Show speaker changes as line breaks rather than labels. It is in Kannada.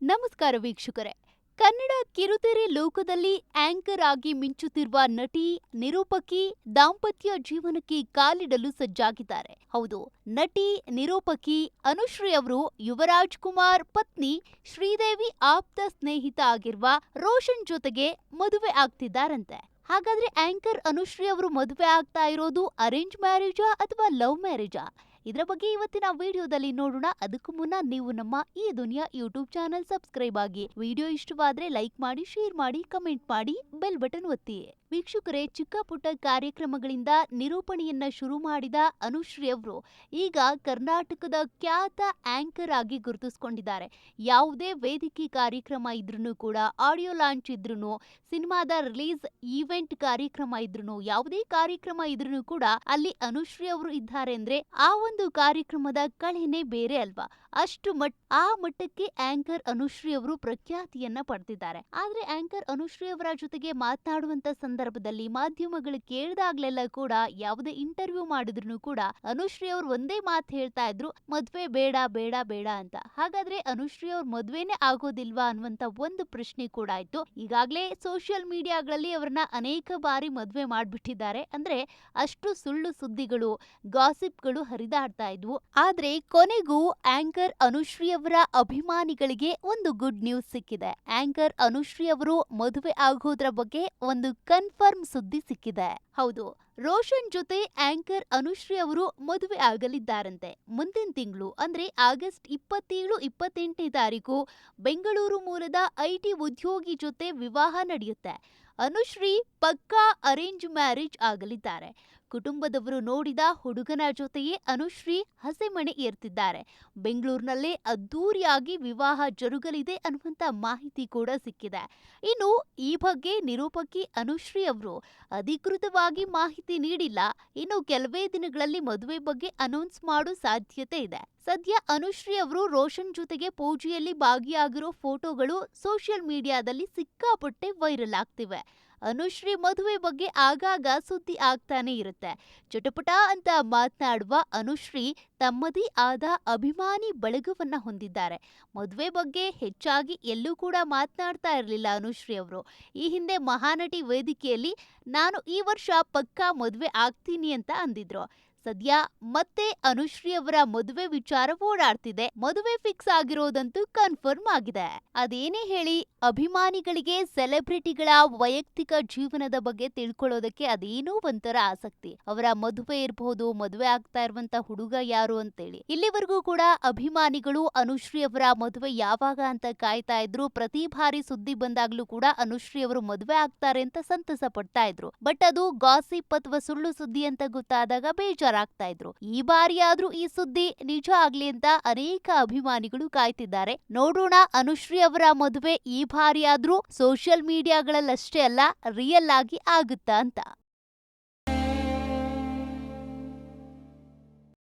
ನಮಸ್ಕಾರ ವೀಕ್ಷಕರೇ. ಕನ್ನಡ ಕಿರುತೆರೆ ಲೋಕದಲ್ಲಿ ಆಂಕರ್ ಆಗಿ ಮಿಂಚುತ್ತಿರುವ ನಟಿ, ನಿರೂಪಕಿ ದಾಂಪತ್ಯ ಜೀವನಕ್ಕೆ ಕಾಲಿಡಲು ಸಜ್ಜಾಗಿದ್ದಾರೆ. ಹೌದು, ನಟಿ, ನಿರೂಪಕಿ ಅನುಶ್ರೀ ಅವರು ಯುವರಾಜ್ ಕುಮಾರ್ ಪತ್ನಿ ಶ್ರೀದೇವಿ ಆಪ್ತ ಸ್ನೇಹಿತ ಆಗಿರುವ ರೋಷನ್ ಜೊತೆಗೆ ಮದುವೆ ಆಗ್ತಿದ್ದಾರಂತೆ. ಹಾಗಾದ್ರೆ ಆಂಕರ್ ಅನುಶ್ರೀ ಅವರು ಮದುವೆ ಆಗ್ತಾ ಇರೋದು ಅರೇಂಜ್ ಮ್ಯಾರೇಜಾ ಅಥವಾ ಲವ್ ಮ್ಯಾರೇಜಾ? ಇದರ ಬಗ್ಗೆ ಇವತ್ತಿನ ವಿಡಿಯೋದಲ್ಲಿ ನೋಡೋಣ. ಅದಕ್ಕೂ ಮುನ್ನ ನೀವು ನಮ್ಮ ಈ ದುನಿಯಾ ಯೂಟ್ಯೂಬ್ ಚಾನೆಲ್ ಸಬ್ಸ್ಕ್ರೈಬ್ ಆಗಿ. ವಿಡಿಯೋ ಇಷ್ಟವಾದ್ರೆ ಲೈಕ್ ಮಾಡಿ, ಶೇರ್ ಮಾಡಿ, ಕಮೆಂಟ್ ಮಾಡಿ, ಬೆಲ್ ಬಟನ್ ಒತ್ತಿ. ವೀಕ್ಷಕರೇ, ಚಿಕ್ಕ ಪುಟ್ಟ ಕಾರ್ಯಕ್ರಮಗಳಿಂದ ನಿರೂಪಣೆಯನ್ನ ಶುರು ಮಾಡಿದ ಅನುಶ್ರೀ ಅವರು ಈಗ ಕರ್ನಾಟಕದ ಖ್ಯಾತ ಆಂಕರ್ ಆಗಿ ಗುರುತಿಸಿಕೊಂಡಿದ್ದಾರೆ. ಯಾವುದೇ ವೇದಿಕೆ ಕಾರ್ಯಕ್ರಮ ಇದ್ರೂ ಕೂಡ, ಆಡಿಯೋ ಲಾಂಚ್ ಇದ್ರೂ, ಸಿನಿಮಾದ ರಿಲೀಸ್ ಈವೆಂಟ್ ಕಾರ್ಯಕ್ರಮ ಇದ್ರೂ, ಯಾವುದೇ ಕಾರ್ಯಕ್ರಮ ಇದ್ರೂ ಕೂಡ ಅಲ್ಲಿ ಅನುಶ್ರೀ ಅವರು ಇದ್ದಾರೆ ಅಂದ್ರೆ ಆ ಒಂದು ಕಾರ್ಯಕ್ರಮದ ಕಳೆನೇ ಬೇರೆ ಅಲ್ವಾ? ಆ ಮಟ್ಟಕ್ಕೆ ಆಂಕರ್ ಅನುಶ್ರೀ ಅವರು ಪ್ರಖ್ಯಾತಿಯನ್ನ ಪಡೆದಿದ್ದಾರೆ. ಆದ್ರೆ ಆಂಕರ್ ಅನುಶ್ರೀ ಅವರ ಜೊತೆಗೆ ಮಾತನಾಡುವಂತ ಸಂದರ್ಭದಲ್ಲಿ ಮಾಧ್ಯಮಗಳು ಕೇಳಿದಾಗ್ಲೆಲ್ಲ ಕೂಡ, ಯಾವುದೇ ಇಂಟರ್ವ್ಯೂ ಮಾಡಿದ್ರು ಕೂಡ ಅನುಶ್ರೀ ಅವರು ಒಂದೇ ಮಾತು ಹೇಳ್ತಾ ಇದ್ರು, ಮದ್ವೆ ಬೇಡ ಬೇಡ ಬೇಡ ಅಂತ. ಹಾಗಾದ್ರೆ ಅನುಶ್ರೀ ಅವ್ರ ಮದ್ವೆನೇ ಆಗೋದಿಲ್ವಾ ಅನ್ನುವಂತ ಒಂದು ಪ್ರಶ್ನೆ ಕೂಡ ಆಯ್ತು. ಈಗಾಗಲೇ ಸೋಷಿಯಲ್ ಮೀಡಿಯಾಗಳಲ್ಲಿ ಅವರನ್ನ ಅನೇಕ ಬಾರಿ ಮದ್ವೆ ಮಾಡ್ಬಿಟ್ಟಿದ್ದಾರೆ. ಅಂದ್ರೆ ಅಷ್ಟು ಸುಳ್ಳು ಸುದ್ದಿಗಳು, ಗಾಸಿಪ್ಗಳು ಹರಿದಾಡ್ತಾ ಇದ್ವು. ಆದ್ರೆ ಕೊನೆಗೂ ಆಂಕರ್ ಅನುಶ್ರೀ ಅವರ ಅಭಿಮಾನಿಗಳಿಗೆ ಒಂದು ಗುಡ್ ನ್ಯೂಸ್ ಸಿಕ್ಕಿದೆ. ಆಂಕರ್ ಅನುಶ್ರೀ ಅವರು ಮದುವೆ ಆಗೋದ್ರ ಬಗ್ಗೆ ಒಂದು ಕನ್ಫರ್ಮ್ ಸುದ್ದಿ ಸಿಕ್ಕಿದೆ. ಹೌದು, ರೋಷನ್ ಜೊತೆ ಆಂಕರ್ ಅನುಶ್ರೀ ಅವರು ಮದುವೆ ಆಗಲಿದ್ದಾರಂತೆ. ಮುಂದಿನ ತಿಂಗಳು ಅಂದ್ರೆ ಆಗಸ್ಟ್ 27-28ನೇ ತಾರೀಕು ಬೆಂಗಳೂರು ಮೂಲದ ಐಟಿ ಉದ್ಯೋಗಿ ಜೊತೆ ವಿವಾಹ ನಡೆಯುತ್ತೆ. ಅನುಶ್ರೀ ಪಕ್ಕಾ ಅರೇಂಜ್ ಮ್ಯಾರೇಜ್ ಆಗಲಿದ್ದಾರೆ. ಕುಟುಂಬದವರು ನೋಡಿದ ಹುಡುಗನ ಜೊತೆಯೇ ಅನುಶ್ರೀ ಹಸೆಮಣೆ ಏರ್ತಿದ್ದಾರೆ. ಬೆಂಗಳೂರಿನಲ್ಲೇ ಅದ್ದೂರಿಯಾಗಿ ವಿವಾಹ ಜರುಗಲಿದೆ ಅನ್ನುವಂತ ಮಾಹಿತಿ ಕೂಡ ಸಿಕ್ಕಿದೆ. ಇನ್ನು ಈ ಬಗ್ಗೆ ನಿರೂಪಕಿ ಅನುಶ್ರೀ ಅವರು ಅಧಿಕೃತವಾಗಿ ಮಾಹಿತಿ ನೀಡಿಲ್ಲ. ಇನ್ನು ಕೆಲವೇ ದಿನಗಳಲ್ಲಿ ಮದುವೆ ಬಗ್ಗೆ ಅನೌನ್ಸ್ ಮಾಡೋ ಸಾಧ್ಯತೆ ಇದೆ. ಸದ್ಯ ಅನುಶ್ರೀ ಅವರು ರೋಷನ್ ಜೊತೆಗೆ ಪೂಜೆಯಲ್ಲಿ ಭಾಗಿಯಾಗಿರೋ ಫೋಟೋಗಳು ಸೋಷಿಯಲ್ ಮೀಡಿಯಾದಲ್ಲಿ ಸಿಕ್ಕಾಪಟ್ಟೆ ವೈರಲ್ ಆಗ್ತಿವೆ. ಅನುಶ್ರೀ ಮದುವೆ ಬಗ್ಗೆ ಆಗಾಗ ಸುದ್ದಿ ಆಗ್ತಾನೆ ಇರುತ್ತೆ. ಚಟಪಟ ಅಂತ ಮಾತನಾಡುವ ಅನುಶ್ರೀ ತಮ್ಮದೇ ಆದ ಅಭಿಮಾನಿ ಬಳಗವನ್ನ ಹೊಂದಿದ್ದಾರೆ. ಮದುವೆ ಬಗ್ಗೆ ಹೆಚ್ಚಾಗಿ ಎಲ್ಲೂ ಕೂಡ ಮಾತನಾಡ್ತಾ ಇರಲಿಲ್ಲ ಅನುಶ್ರೀ ಅವರು. ಈ ಹಿಂದೆ ಮಹಾನಟಿ ವೇದಿಕೆಯಲ್ಲಿ ನಾನು ಈ ವರ್ಷ ಪಕ್ಕಾ ಮದುವೆ ಆಗ್ತೀನಿ ಅಂತ ಅಂದಿದ್ರು. ಸದ್ಯ ಮತ್ತೆ ಅನುಶ್ರೀ ಅವರ ಮದುವೆ ವಿಚಾರ ಓಡಾಡ್ತಿದೆ. ಮದುವೆ ಫಿಕ್ಸ್ ಆಗಿರೋದಂತೂ ಕನ್ಫರ್ಮ್ ಆಗಿದೆ. ಅದೇನೇ ಹೇಳಿ, ಅಭಿಮಾನಿಗಳಿಗೆ ಸೆಲೆಬ್ರಿಟಿಗಳ ವೈಯಕ್ತಿಕ ಜೀವನದ ಬಗ್ಗೆ ತಿಳ್ಕೊಳ್ಳೋದಕ್ಕೆ ಅದೇನೋ ಒಂಥರ ಆಸಕ್ತಿ. ಅವರ ಮದುವೆ ಇರಬಹುದು, ಮದುವೆ ಆಗ್ತಾ ಇರುವಂತ ಹುಡುಗ ಯಾರು ಅಂತೇಳಿ. ಇಲ್ಲಿವರೆಗೂ ಕೂಡ ಅಭಿಮಾನಿಗಳು ಅನುಶ್ರೀ ಅವರ ಮದುವೆ ಯಾವಾಗ ಅಂತ ಕಾಯ್ತಾ ಇದ್ರು. ಪ್ರತಿ ಬಾರಿ ಸುದ್ದಿ ಬಂದಾಗ್ಲೂ ಕೂಡ ಅನುಶ್ರೀ ಅವರು ಮದುವೆ ಆಗ್ತಾರೆ ಅಂತ ಸಂತಸ ಪಡ್ತಾ ಇದ್ರು. ಬಟ್ ಅದು ಗಾಸಿಪ್ ಅಥವಾ ಸುಳ್ಳು ಸುದ್ದಿ ಅಂತ ಗೊತ್ತಾದಾಗ ಬೇಜಾರಾಗ್ತಾ ಇದ್ರು. ಈ ಬಾರಿಯಾದ್ರೂ ಈ ಸುದ್ದಿ ನಿಜ ಆಗ್ಲಿ ಅಂತ ಅನೇಕ ಅಭಿಮಾನಿಗಳು ಕಾಯ್ತಿದ್ದಾರೆ. ನೋಡೋಣ, ಅನುಶ್ರೀ ಅವರ ಮದುವೆ ಈ ಬಾರಿಯಾದ್ರೂ ಸೋಷಿಯಲ್ ಮೀಡಿಯಾಗಳಲ್ಲಷ್ಟೇ ಅಲ್ಲ, ರಿಯಲ್ ಆಗಿ ಆಗುತ್ತಾ ಅಂತ.